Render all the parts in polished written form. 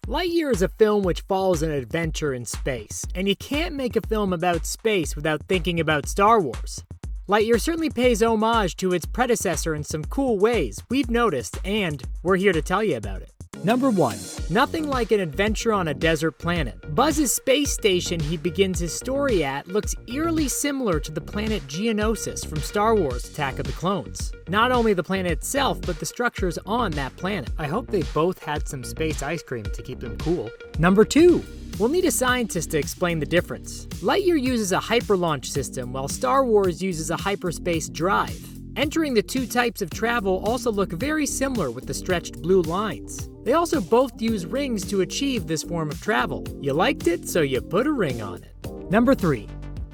Lightyear is a film which follows an adventure in space, and you can't make a film about space without thinking about Star Wars. Lightyear certainly pays homage to its predecessor in some cool ways we've noticed, and we're here to tell you about it. Number 1. Nothing like an adventure on a desert planet. Buzz's space station he begins his story at looks eerily similar to the planet Geonosis from Star Wars Attack of the Clones. Not only the planet itself, but the structures on that planet. I hope they both had some space ice cream to keep them cool. Number 2. We'll need a scientist to explain the difference. Lightyear uses a hyperlaunch system, while Star Wars uses a hyperspace drive. Entering the two types of travel also look very similar with the stretched blue lines. They also both use rings to achieve this form of travel. You liked it, so you put a ring on it. Number 3.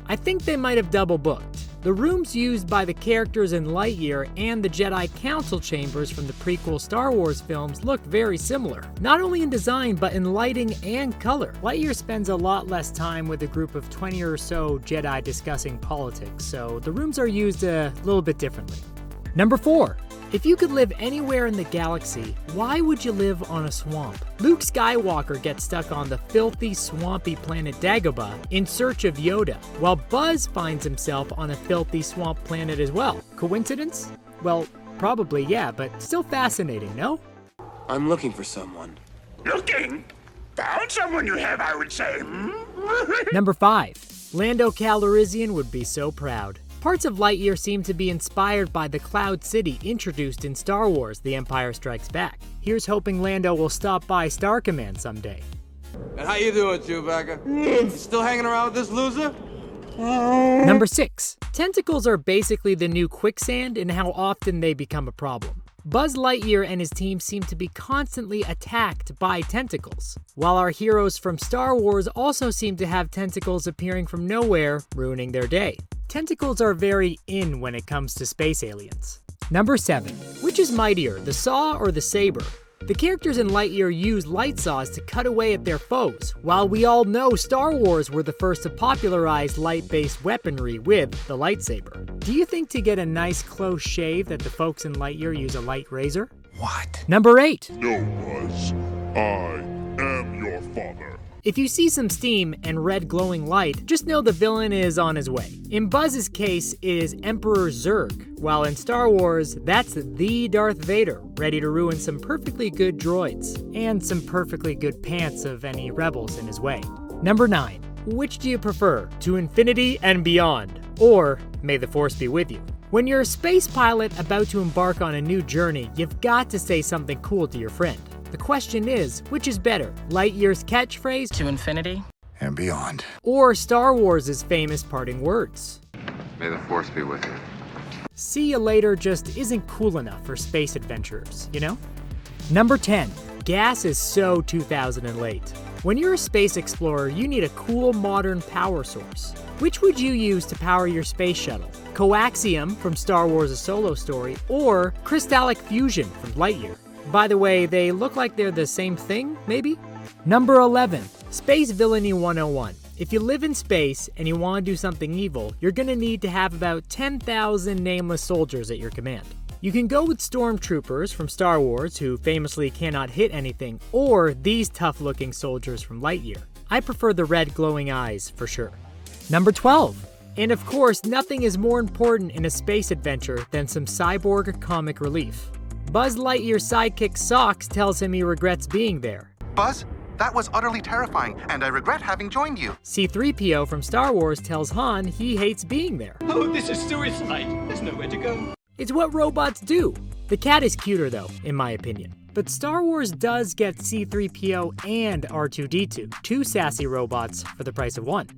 I think they might have double booked. The rooms used by the characters in Lightyear and the Jedi Council Chambers from the prequel Star Wars films look very similar, not only in design but in lighting and color. Lightyear spends a lot less time with a group of 20 or so Jedi discussing politics, so the rooms are used a little bit differently. Number 4. If you could live anywhere in the galaxy, why would you live on a swamp? Luke Skywalker gets stuck on the filthy, swampy planet Dagobah in search of Yoda, while Buzz finds himself on a filthy swamp planet as well. Coincidence? Well, probably yeah, but still fascinating, no? I'm looking for someone. Looking? Found someone you have, I would say. Number 5. Lando Calrissian would be so proud. Parts of Lightyear seem to be inspired by the Cloud City introduced in Star Wars: The Empire Strikes Back. Here's hoping Lando will stop by Star Command someday. And how you doing, Chewbacca? You still hanging around with this loser? Number 6. Tentacles are basically the new quicksand in how often they become a problem. Buzz Lightyear and his team seem to be constantly attacked by tentacles, while our heroes from Star Wars also seem to have tentacles appearing from nowhere, ruining their day. Tentacles are very in when it comes to space aliens. Number 7. Which is mightier, the saw or the saber? The characters in Lightyear use light saws to cut away at their foes, while we all know Star Wars were the first to popularize light-based weaponry with the lightsaber. Do you think to get a nice close shave that the folks in Lightyear use a light razor? What? Number 8. No, Buzz. I am your father. If you see some steam and red glowing light, just know the villain is on his way. In Buzz's case, it is Emperor Zurg, while in Star Wars, that's the Darth Vader, ready to ruin some perfectly good droids, and some perfectly good pants of any rebels in his way. Number 9. Which do you prefer, to infinity and beyond, or may the Force be with you? When you're a space pilot about to embark on a new journey, you've got to say something cool to your friend. The question is, which is better, Lightyear's catchphrase, to infinity and beyond, or Star Wars' famous parting words? May the Force be with you. See you later just isn't cool enough for space adventurers, you know? Number 10. Gas is so 2000 and late. When you're a space explorer, you need a cool modern power source. Which would you use to power your space shuttle? Coaxium from Star Wars: A Solo Story, or crystallic fusion from Lightyear? By the way, they look like they're the same thing, maybe? Number 11. Space Villainy 101. If you live in space and you want to do something evil, you're gonna need to have about 10,000 nameless soldiers at your command. You can go with Stormtroopers from Star Wars, who famously cannot hit anything, or these tough-looking soldiers from Lightyear. I prefer the red glowing eyes, for sure. Number 12. And of course, nothing is more important in a space adventure than some cyborg comic relief. Buzz Lightyear's sidekick Socks tells him he regrets being there. Buzz, that was utterly terrifying, and I regret having joined you. C-3po from Star Wars tells Han he hates being there. Oh, this is suicide. There's nowhere to go. It's what robots do. The cat is cuter though, in my opinion. But Star Wars does get C-3po and R2-D2, two sassy robots for the price of one.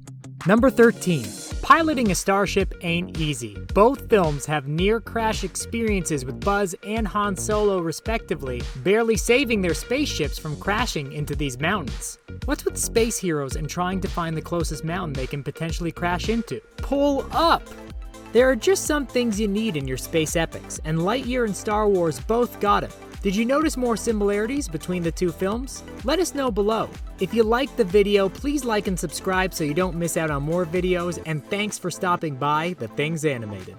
Number 13. Piloting a starship ain't easy. Both films have near-crash experiences with Buzz and Han Solo respectively, barely saving their spaceships from crashing into these mountains. What's with space heroes and trying to find the closest mountain they can potentially crash into? Pull up! There are just some things you need in your space epics, and Lightyear and Star Wars both got them. Did you notice more similarities between the two films? Let us know below. If you liked the video, please like and subscribe so you don't miss out on more videos, and thanks for stopping by The Things Animated.